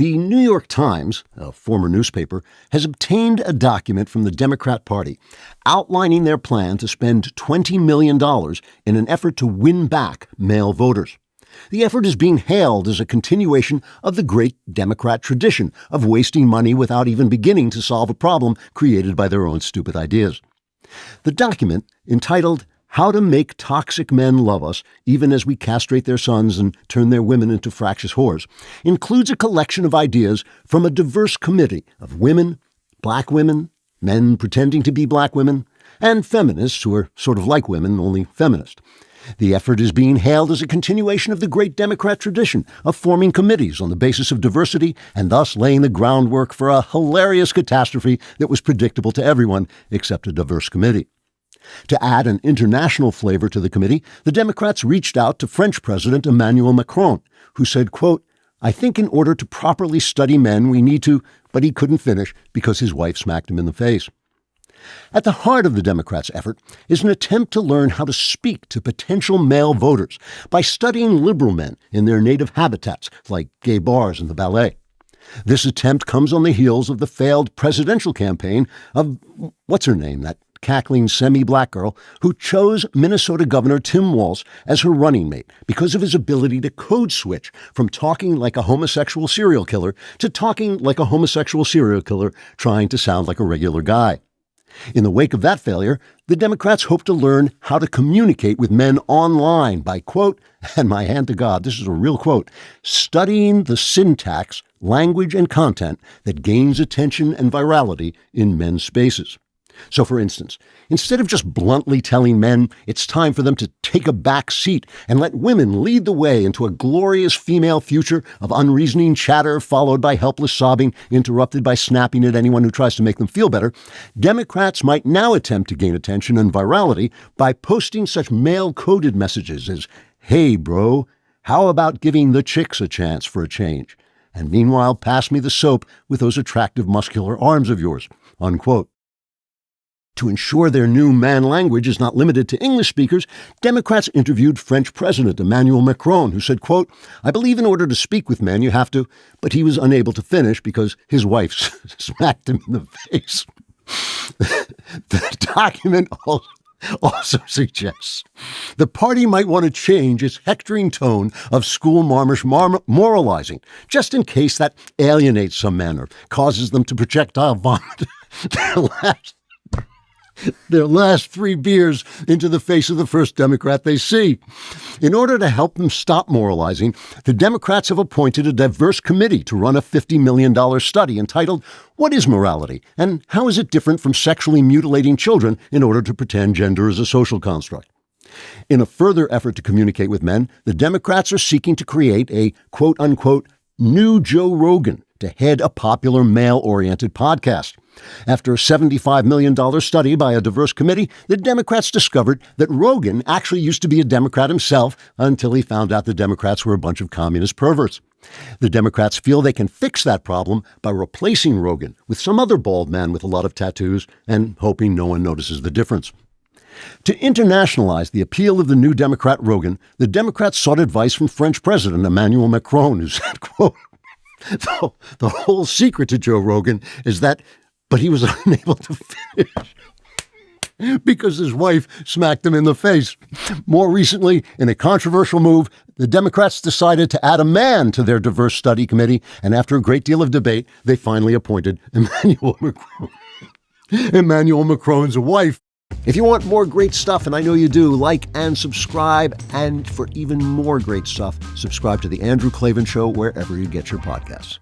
The New York Times, a former newspaper, has obtained a document from the Democrat Party outlining their plan to spend $20 million in an effort to win back male voters. The effort is being hailed as a continuation of the great Democrat tradition of wasting money without even beginning to solve a problem created by their own stupid ideas. The document, entitled How to Make Toxic Men Love Us Even as We Castrate Their Sons and Turn Their Women into Fractious Whores, includes a collection of ideas from a diverse committee of women, black women, men pretending to be black women, and feminists who are sort of like women, only feminist. The effort is being hailed as a continuation of the great Democrat tradition of forming committees on the basis of diversity and thus laying the groundwork for a hilarious catastrophe that was predictable to everyone except a diverse committee. To add an international flavor to the committee, the Democrats reached out to French President Emmanuel Macron, who said, quote, "I think in order to properly study men, we need to," but he couldn't finish because his wife smacked him in the face. At the heart of the Democrats' effort is an attempt to learn how to speak to potential male voters by studying liberal men in their native habitats, like gay bars and the ballet. This attempt comes on the heels of the failed presidential campaign of, what's her name, that cackling semi-black girl who chose Minnesota Governor Tim Walz as her running mate because of his ability to code switch from talking like a homosexual serial killer to talking like a homosexual serial killer trying to sound like a regular guy. In the wake of that failure, the Democrats hope to learn how to communicate with men online by, quote, and my hand to God, this is a real quote, studying the syntax, language, and content that gains attention and virality in men's spaces. So, for instance, instead of just bluntly telling men it's time for them to take a back seat and let women lead the way into a glorious female future of unreasoning chatter followed by helpless sobbing interrupted by snapping at anyone who tries to make them feel better, Democrats might now attempt to gain attention and virality by posting such male-coded messages as, "Hey, bro, how about giving the chicks a chance for a change? And meanwhile, pass me the soap with those attractive muscular arms of yours," unquote. To ensure their new man language is not limited to English speakers, Democrats interviewed French President Emmanuel Macron, who said, quote, "I believe in order to speak with men, you have to," but he was unable to finish because his wife smacked him in the face. The document also suggests the party might want to change its hectoring tone of school marmish moralizing, just in case that alienates some men or causes them to projectile vomit their last 3 beers into the face of the first Democrat they see. In order to help them stop moralizing, the Democrats have appointed a diverse committee to run a $50 million study entitled, "What is Morality, and How is it Different from Sexually Mutilating Children in Order to Pretend Gender is a Social Construct?" In a further effort to communicate with men, the Democrats are seeking to create a quote-unquote new Joe Rogan to head a popular male-oriented podcast. After a $75 million study by a diverse committee, the Democrats discovered that Rogan actually used to be a Democrat himself until he found out the Democrats were a bunch of communist perverts. The Democrats feel they can fix that problem by replacing Rogan with some other bald man with a lot of tattoos and hoping no one notices the difference. To internationalize the appeal of the new Democrat Rogan, the Democrats sought advice from French President Emmanuel Macron, who said, quote, the whole secret to Joe Rogan is that, but he was unable to finish because his wife smacked him in the face. More recently, in a controversial move, the Democrats decided to add a man to their diverse study committee, and after a great deal of debate, they finally appointed Emmanuel Macron. Emmanuel Macron's wife. If you want more great stuff, and I know you do, like and subscribe. And for even more great stuff, subscribe to The Andrew Klavan Show wherever you get your podcasts.